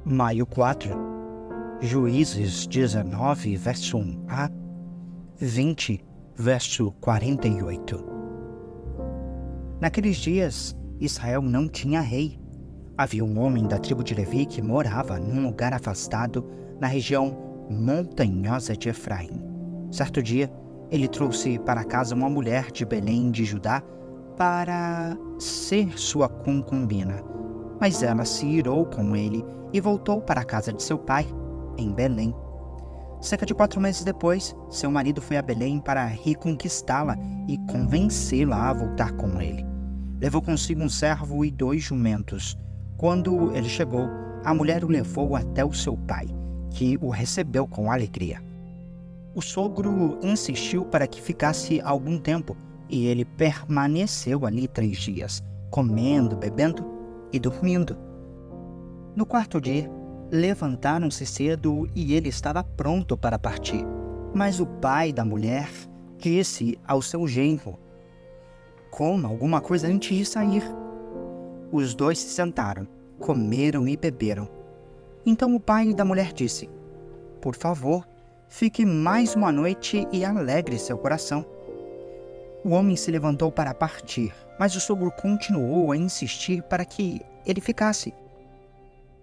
Maio 4, Juízes 19, verso 1a, 20, verso 48. Naqueles dias, Israel não tinha rei. Havia um homem da tribo de Levi que morava num lugar afastado na região montanhosa de Efraim. Certo dia, ele trouxe para casa uma mulher de Belém de Judá para ser sua concubina. Mas ela se irou com ele e voltou para a casa de seu pai, em Belém. Cerca de 4 meses depois, seu marido foi a Belém para reconquistá-la e convencê-la a voltar com ele. Levou consigo um servo e 2 jumentos. Quando ele chegou, a mulher o levou até o seu pai, que o recebeu com alegria. O sogro insistiu para que ficasse algum tempo, e ele permaneceu ali 3 dias, comendo, bebendo e dormindo. No 4º dia, levantaram-se cedo e ele estava pronto para partir. Mas o pai da mulher disse ao seu genro: "Coma alguma coisa antes de sair." Os 2 se sentaram, comeram e beberam. Então o pai da mulher disse: "Por favor, fique mais uma noite e alegre seu coração." O homem se levantou para partir, mas o sogro continuou a insistir para que ele ficasse.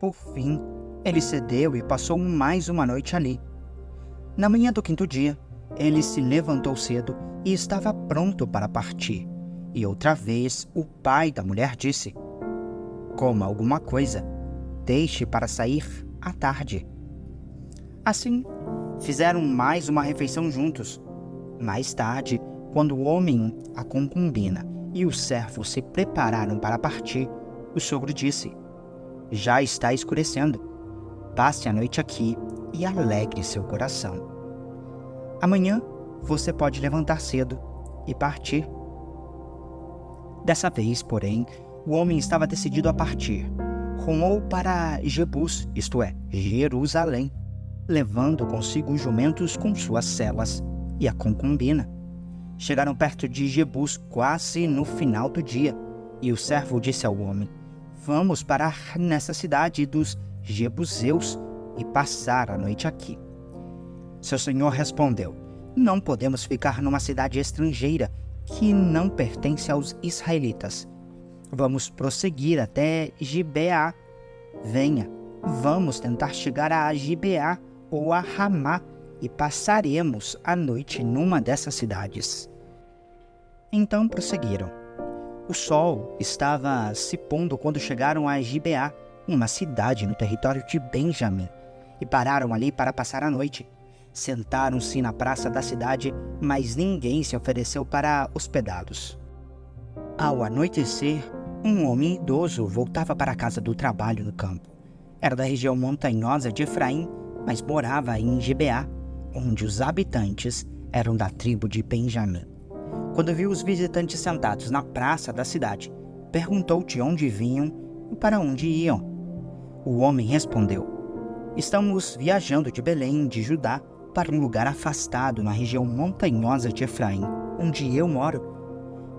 Por fim, ele cedeu e passou mais uma noite ali. Na manhã do 5º dia, ele se levantou cedo e estava pronto para partir. E outra vez o pai da mulher disse: "Coma alguma coisa, deixe para sair à tarde." Assim, fizeram mais uma refeição juntos. Mais tarde, quando o homem, a concubina e o servo se prepararam para partir, o sogro disse: "Já está escurecendo. Passe a noite aqui e alegre seu coração. Amanhã você pode levantar cedo e partir." Dessa vez, porém, o homem estava decidido a partir. Rumou para Jebus, isto é, Jerusalém, levando consigo os jumentos com suas selas e a concubina. Chegaram perto de Jebus quase no final do dia, e o servo disse ao homem: "Vamos parar nessa cidade dos Jebuseus e passar a noite aqui." Seu senhor respondeu: "Não podemos ficar numa cidade estrangeira que não pertence aos israelitas. Vamos prosseguir até Gibeá. Venha, vamos tentar chegar a Gibeá ou a Ramá e passaremos a noite numa dessas cidades." Então prosseguiram. O sol estava se pondo quando chegaram a Gibeá, uma cidade no território de Benjamim, e pararam ali para passar a noite. Sentaram-se na praça da cidade, mas ninguém se ofereceu para hospedá-los. Ao anoitecer, um homem idoso voltava para a casa do trabalho no campo. Era da região montanhosa de Efraim, mas morava em Gibeá, onde os habitantes eram da tribo de Benjamim. Quando viu os visitantes sentados na praça da cidade, perguntou de onde vinham e para onde iam. O homem respondeu: "Estamos viajando de Belém, de Judá, para um lugar afastado na região montanhosa de Efraim, onde eu moro.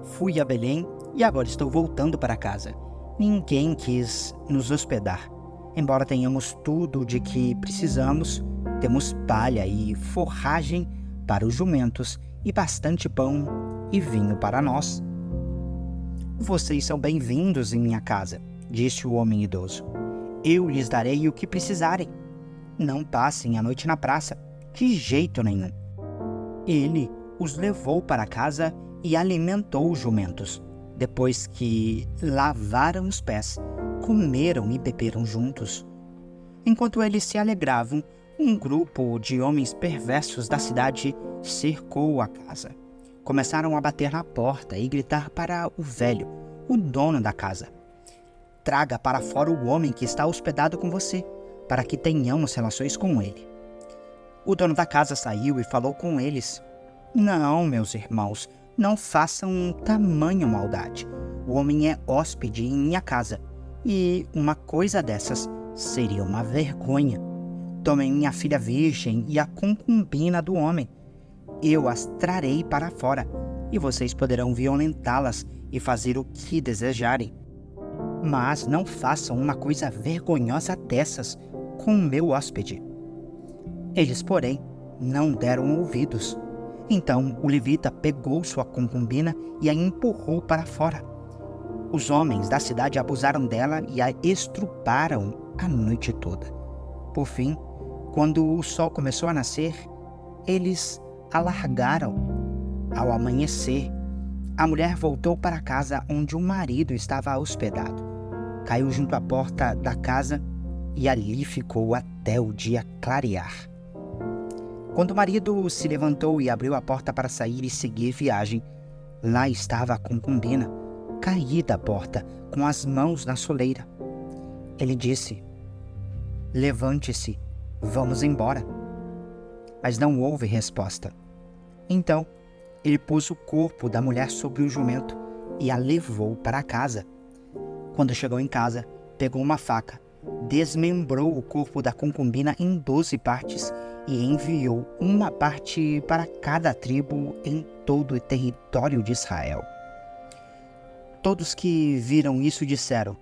Fui a Belém e agora estou voltando para casa. Ninguém quis nos hospedar. Embora tenhamos tudo de que precisamos, temos palha e forragem para os jumentos e bastante pão e vinho para nós." "Vocês são bem-vindos em minha casa", disse o homem idoso. "Eu lhes darei o que precisarem. Não passem a noite na praça, de jeito nenhum." Ele os levou para casa e alimentou os jumentos. Depois que lavaram os pés, comeram e beberam juntos. Enquanto eles se alegravam, um grupo de homens perversos da cidade cercou a casa. Começaram a bater na porta e gritar para o velho, o dono da casa: "Traga para fora o homem que está hospedado com você, para que tenhamos relações com ele." O dono da casa saiu e falou com eles: "Não, meus irmãos, não façam tamanha maldade. O homem é hóspede em minha casa, e uma coisa dessas seria uma vergonha. Tomem minha filha virgem e a concubina do homem. Eu as trarei para fora, e vocês poderão violentá-las e fazer o que desejarem. Mas não façam uma coisa vergonhosa dessas com o meu hóspede." Eles, porém, não deram ouvidos. Então o levita pegou sua concubina e a empurrou para fora. Os homens da cidade abusaram dela e a estruparam a noite toda. Por fim, quando o sol começou a nascer, eles a largaram. Ao amanhecer, a mulher voltou para a casa onde o marido estava hospedado. Caiu junto à porta da casa e ali ficou até o dia clarear. Quando o marido se levantou e abriu a porta para sair e seguir viagem, lá estava a concubina, caída à porta, com as mãos na soleira. Ele disse: "Levante-se, vamos embora." Mas não houve resposta. Então, ele pôs o corpo da mulher sobre o jumento e a levou para casa. Quando chegou em casa, pegou uma faca, desmembrou o corpo da concubina em 12 partes e enviou uma parte para cada tribo em todo o território de Israel. Todos que viram isso disseram: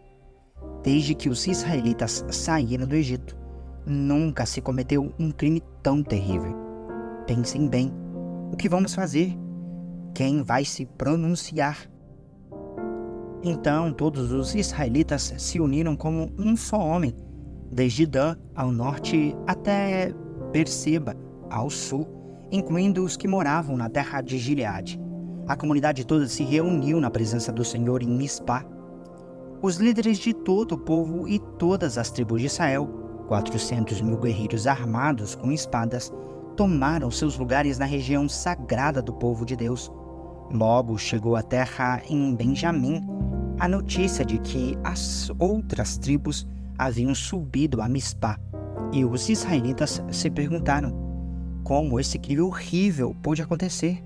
"Desde que os israelitas saíram do Egito, nunca se cometeu um crime tão terrível. Pensem bem, o que vamos fazer? Quem vai se pronunciar?" Então todos os israelitas se uniram como um só homem, desde Dan ao norte até Berseba ao sul, incluindo os que moravam na terra de Gileade. A comunidade toda se reuniu na presença do Senhor em Mispá. Os líderes de todo o povo e todas as tribos de Israel, 400.000 guerreiros armados com espadas, tomaram seus lugares na região sagrada do povo de Deus. Logo chegou à terra em Benjamim a notícia de que as outras tribos haviam subido a Mispá, e os israelitas se perguntaram como esse crime horrível pôde acontecer.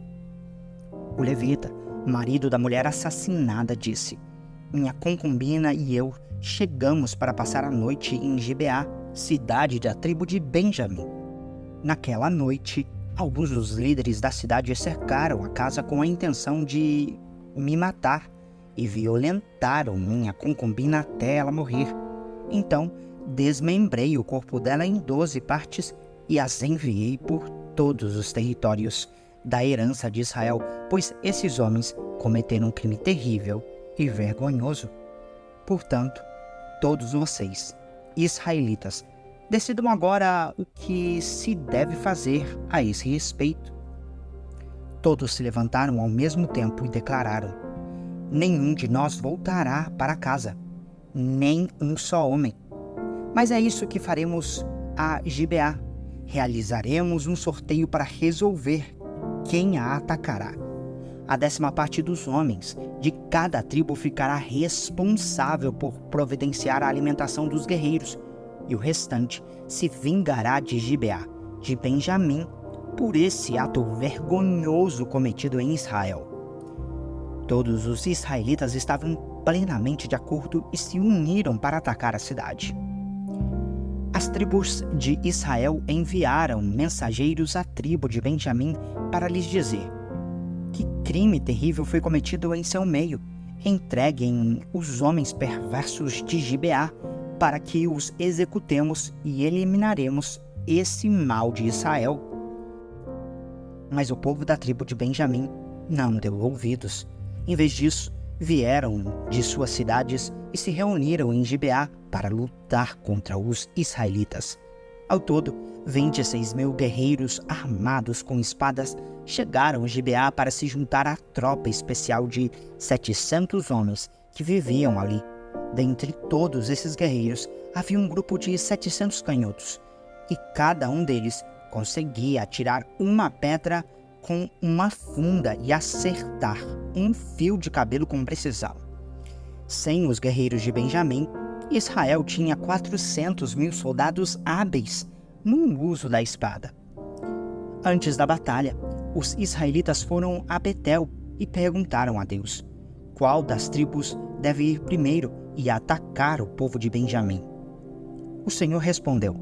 O levita, marido da mulher assassinada, disse: "Minha concubina e eu chegamos para passar a noite em Gibeá, cidade da tribo de Benjamim. Naquela noite, alguns dos líderes da cidade cercaram a casa com a intenção de me matar e violentaram minha concubina até ela morrer. Então, desmembrei o corpo dela em 12 partes e as enviei por todos os territórios da herança de Israel, pois esses homens cometeram um crime terrível e vergonhoso. Portanto, todos vocês, israelitas, decidam agora o que se deve fazer a esse respeito." Todos se levantaram ao mesmo tempo e declararam: "Nenhum de nós voltará para casa, nem um só homem. Mas é isso que faremos a Gibeá. Realizaremos um sorteio para resolver quem a atacará. A 10ª parte dos homens de cada tribo ficará responsável por providenciar a alimentação dos guerreiros, e o restante se vingará de Gibeá, de Benjamim, por esse ato vergonhoso cometido em Israel." Todos os israelitas estavam plenamente de acordo e se uniram para atacar a cidade. As tribos de Israel enviaram mensageiros à tribo de Benjamim para lhes dizer: "Que crime terrível foi cometido em seu meio. Entreguem os homens perversos de Gibeá para que os executemos e eliminaremos esse mal de Israel." Mas o povo da tribo de Benjamim não deu ouvidos. Em vez disso, vieram de suas cidades e se reuniram em Gibeá para lutar contra os israelitas. Ao todo, 26.000 guerreiros armados com espadas chegaram a Gibeá para se juntar à tropa especial de 700 homens que viviam ali. Dentre todos esses guerreiros, havia um grupo de 700 canhotos, e cada um deles conseguia atirar uma pedra com uma funda e acertar um fio de cabelo com precisão. Sem os guerreiros de Benjamim, Israel tinha 400.000 soldados hábeis no uso da espada. Antes da batalha, os israelitas foram a Betel e perguntaram a Deus qual das tribos deve ir primeiro e atacar o povo de Benjamim. O Senhor respondeu: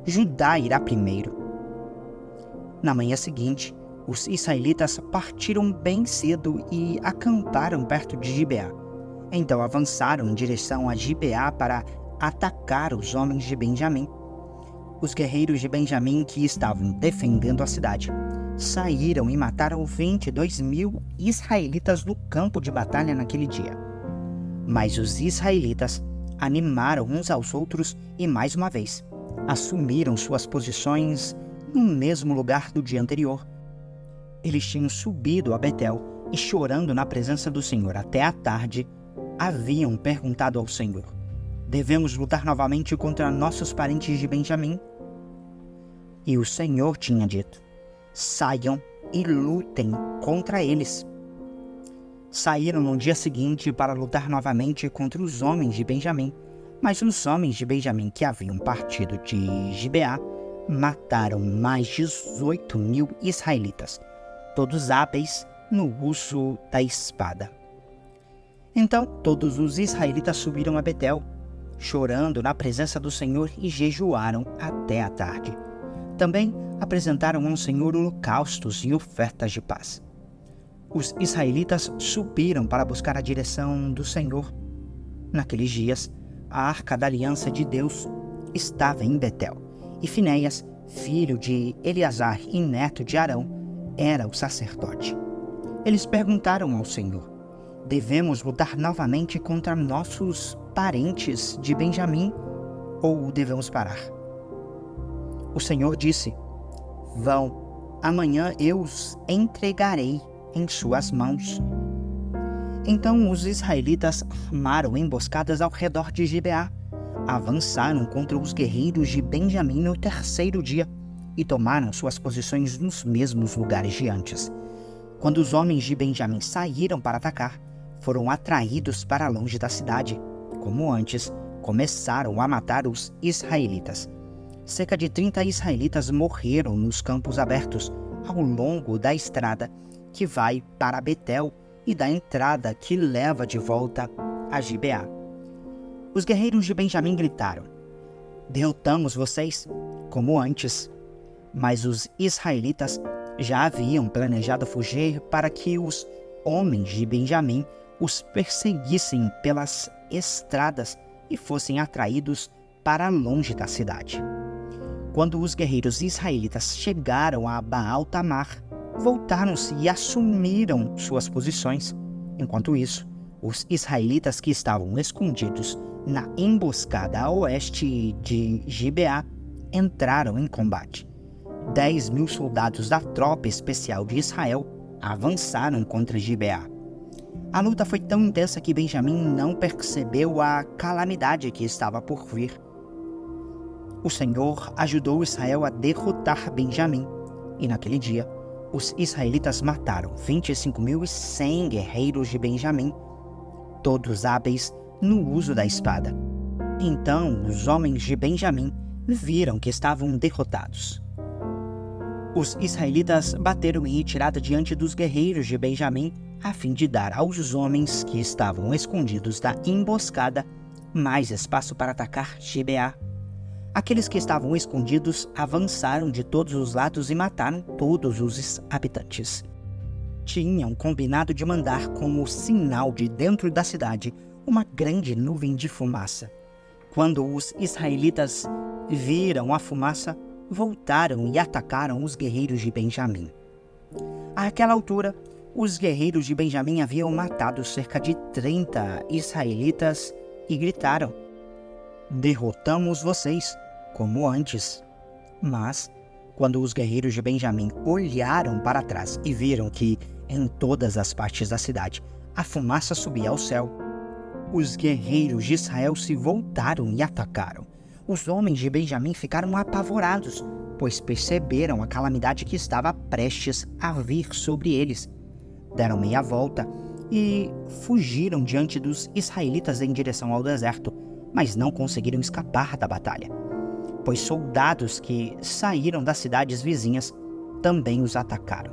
"Judá irá primeiro." Na manhã seguinte, os israelitas partiram bem cedo e acamparam perto de Gibeá. Então avançaram em direção a Gibeá para atacar os homens de Benjamim. Os guerreiros de Benjamim que estavam defendendo a cidade saíram e mataram 22.000 israelitas no campo de batalha naquele dia. Mas os israelitas animaram uns aos outros e, mais uma vez, assumiram suas posições no mesmo lugar do dia anterior. Eles tinham subido a Betel e, chorando na presença do Senhor até a tarde, haviam perguntado ao Senhor: devemos lutar novamente contra nossos parentes de Benjamim? E o Senhor tinha dito: saiam e lutem contra eles. Saíram no dia seguinte para lutar novamente contra os homens de Benjamim, mas os homens de Benjamim que haviam partido de Gibeá mataram mais 18.000 israelitas, todos hábeis no uso da espada. Então todos os israelitas subiram a Betel, chorando na presença do Senhor, e jejuaram até a tarde. Também apresentaram ao Senhor holocaustos e ofertas de paz. Os israelitas subiram para buscar a direção do Senhor. Naqueles dias, a arca da aliança de Deus estava em Betel, e Finéias, filho de Eleazar e neto de Arão, era o sacerdote. Eles perguntaram ao Senhor: devemos lutar novamente contra nossos parentes de Benjamim, ou devemos parar? O Senhor disse: vão, amanhã eu os entregarei em suas mãos. Então os israelitas armaram emboscadas ao redor de Gibeá, avançaram contra os guerreiros de Benjamim no terceiro dia e tomaram suas posições nos mesmos lugares de antes. Quando os homens de Benjamim saíram para atacar, foram atraídos para longe da cidade. Como antes, começaram a matar os israelitas. Cerca de 30 israelitas morreram nos campos abertos, ao longo da estrada que vai para Betel e da entrada que leva de volta a Gibeá. Os guerreiros de Benjamim gritaram: derrotamos vocês, como antes. Mas os israelitas já haviam planejado fugir para que os homens de Benjamim os perseguissem pelas estradas e fossem atraídos para longe da cidade. Quando os guerreiros israelitas chegaram a Baal-Tamar, voltaram-se e assumiram suas posições. Enquanto isso, os israelitas que estavam escondidos na emboscada a oeste de Gibeá entraram em combate. 10.000 soldados da tropa especial de Israel avançaram contra Gibeá. A luta foi tão intensa que Benjamim não percebeu a calamidade que estava por vir. O Senhor ajudou Israel a derrotar Benjamim, e naquele dia, os israelitas mataram 25.100 guerreiros de Benjamim, todos hábeis no uso da espada. Então os homens de Benjamim viram que estavam derrotados. Os israelitas bateram em retirada diante dos guerreiros de Benjamim, a fim de dar aos homens que estavam escondidos da emboscada mais espaço para atacar Gibeá. Aqueles que estavam escondidos avançaram de todos os lados e mataram todos os habitantes. Tinham combinado de mandar como sinal de dentro da cidade uma grande nuvem de fumaça. Quando os israelitas viram a fumaça, voltaram e atacaram os guerreiros de Benjamim. Àquela altura, os guerreiros de Benjamim haviam matado cerca de 30 israelitas e gritaram: derrotamos vocês, como antes. Mas, quando os guerreiros de Benjamim olharam para trás e viram que, em todas as partes da cidade, a fumaça subia ao céu, os guerreiros de Israel se voltaram e atacaram. Os homens de Benjamim ficaram apavorados, pois perceberam a calamidade que estava prestes a vir sobre eles. Deram meia volta e fugiram diante dos israelitas em direção ao deserto, mas não conseguiram escapar da batalha, pois soldados que saíram das cidades vizinhas também os atacaram.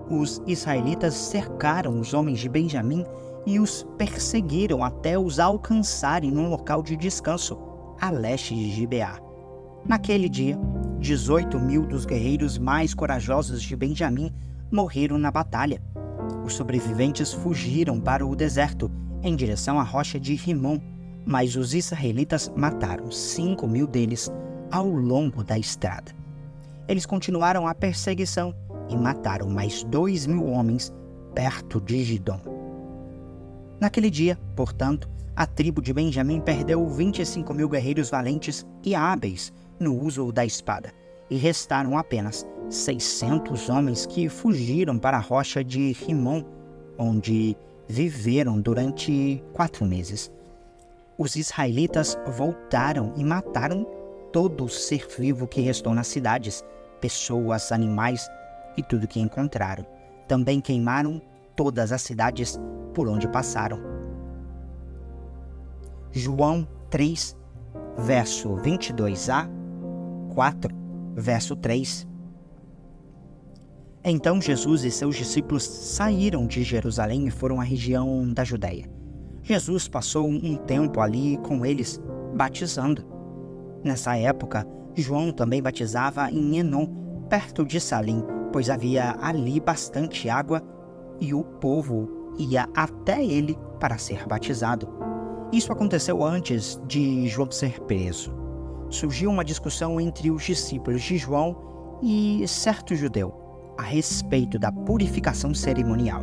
Os israelitas cercaram os homens de Benjamim e os perseguiram até os alcançarem num local de descanso, a leste de Gibeá. Naquele dia, 18.000 dos guerreiros mais corajosos de Benjamim morreram na batalha. Os sobreviventes fugiram para o deserto, em direção à rocha de Rimon, Mas os israelitas mataram 5.000 deles ao longo da estrada. Eles continuaram a perseguição e mataram mais 2.000 homens perto de Gidom. Naquele dia, portanto, a tribo de Benjamim perdeu 25.000 guerreiros valentes e hábeis no uso da espada, e restaram apenas 600 homens que fugiram para a rocha de Rimom, onde viveram durante 4 meses. Os israelitas voltaram e mataram todo o ser vivo que restou nas cidades, pessoas, animais e tudo que encontraram. Também queimaram todas as cidades por onde passaram. João 3, verso 22a, 4, verso 3. Então Jesus e seus discípulos saíram de Jerusalém e foram à região da Judéia. Jesus passou um tempo ali com eles, batizando. Nessa época, João também batizava em Enom, perto de Salim, pois havia ali bastante água e o povo ia até ele para ser batizado. Isso aconteceu antes de João ser preso. Surgiu uma discussão entre os discípulos de João e certo judeu a respeito da purificação cerimonial.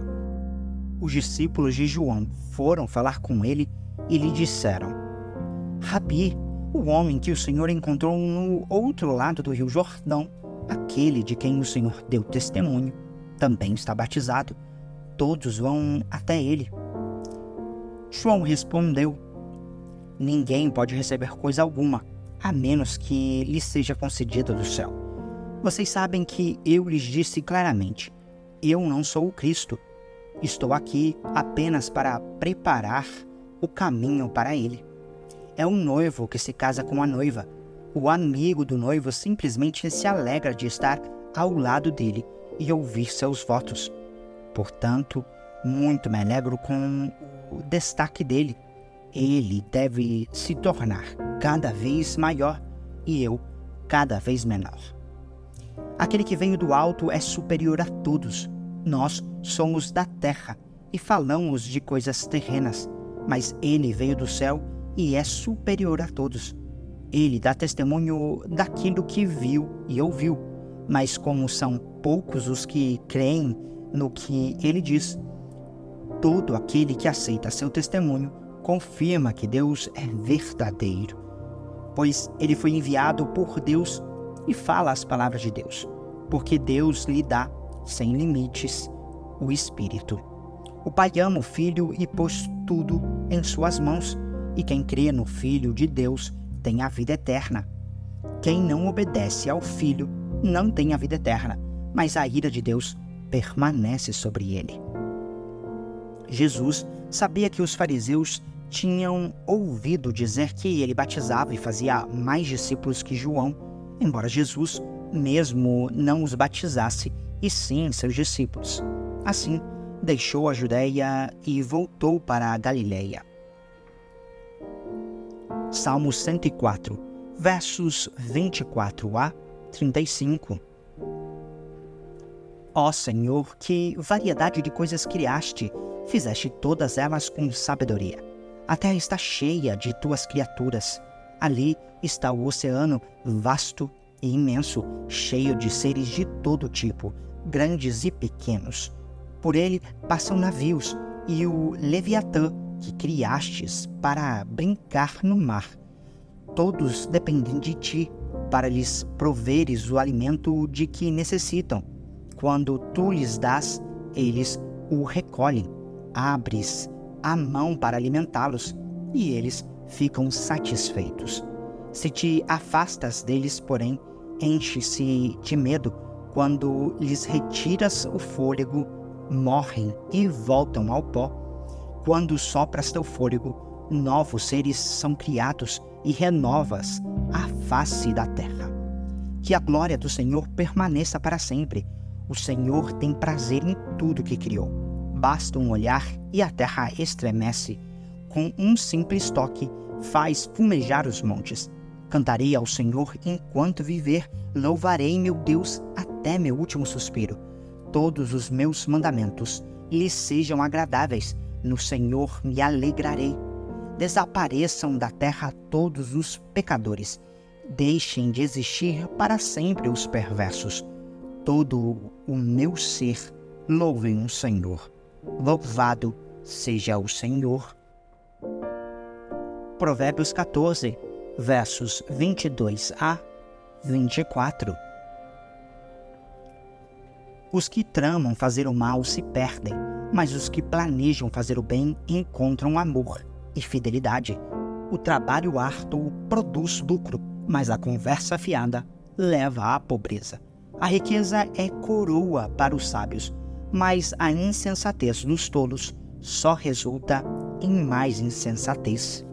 Os discípulos de João foram falar com ele e lhe disseram: Rabi, o homem que o Senhor encontrou no outro lado do rio Jordão, aquele de quem o Senhor deu testemunho, também está batizado. Todos vão até ele. João respondeu: Ninguém pode receber coisa alguma, a menos que lhe seja concedida do céu. Vocês sabem que eu lhes disse claramente: eu não sou o Cristo. Estou aqui apenas para preparar o caminho para ele. É um noivo que se casa com a noiva. O amigo do noivo simplesmente se alegra de estar ao lado dele e ouvir seus votos. Portanto, muito me alegro com o destaque dele. Ele deve se tornar cada vez maior e eu cada vez menor. Aquele que veio do alto é superior a todos. Nós somos da terra e falamos de coisas terrenas, mas ele veio do céu e é superior a todos. Ele dá testemunho daquilo que viu e ouviu, mas como são poucos os que creem no que ele diz, todo aquele que aceita seu testemunho confirma que Deus é verdadeiro, pois ele foi enviado por Deus e fala as palavras de Deus, porque Deus lhe dá, sem limites, o Espírito. O Pai ama o Filho e pôs tudo em suas mãos, e quem crê no Filho de Deus tem a vida eterna. Quem não obedece ao Filho não tem a vida eterna, mas a ira de Deus permanece sobre ele. Jesus sabia que os fariseus tinham ouvido dizer que ele batizava e fazia mais discípulos que João, embora Jesus mesmo não os batizasse, e sim seus discípulos. Assim, deixou a Judéia e voltou para a Galileia. Salmo 104, versos 24a 35. Ó Senhor, que variedade de coisas criaste, fizeste todas elas com sabedoria. A terra está cheia de tuas criaturas. Ali está o oceano vasto e imenso, cheio de seres de todo tipo, grandes e pequenos. Por ele passam navios, e o Leviatã que criastes para brincar no mar. Todos dependem de ti, para lhes proveres o alimento de que necessitam. Quando tu lhes dás, eles o recolhem. Abres a mão para alimentá-los, e eles ficam satisfeitos. Se te afastas deles, porém, enche-se de medo. Quando lhes retiras o fôlego, morrem e voltam ao pó. Quando sopras teu fôlego, novos seres são criados e renovas a face da terra. Que a glória do Senhor permaneça para sempre. O Senhor tem prazer em tudo que criou. Basta um olhar e a terra estremece. Com um simples toque, faz fumejar os montes. Cantarei ao Senhor enquanto viver, louvarei meu Deus até meu último suspiro. Todos os meus mandamentos lhe sejam agradáveis, no Senhor me alegrarei. Desapareçam da terra todos os pecadores. Deixem de existir para sempre os perversos. Todo o meu ser louvem o Senhor. Louvado seja o Senhor. Provérbios 14, versos 22 a 24. Os que tramam fazer o mal se perdem, mas os que planejam fazer o bem encontram amor e fidelidade. O trabalho árduo produz lucro, mas a conversa fiada leva à pobreza. A riqueza é coroa para os sábios, mas a insensatez dos tolos só resulta em mais insensatez.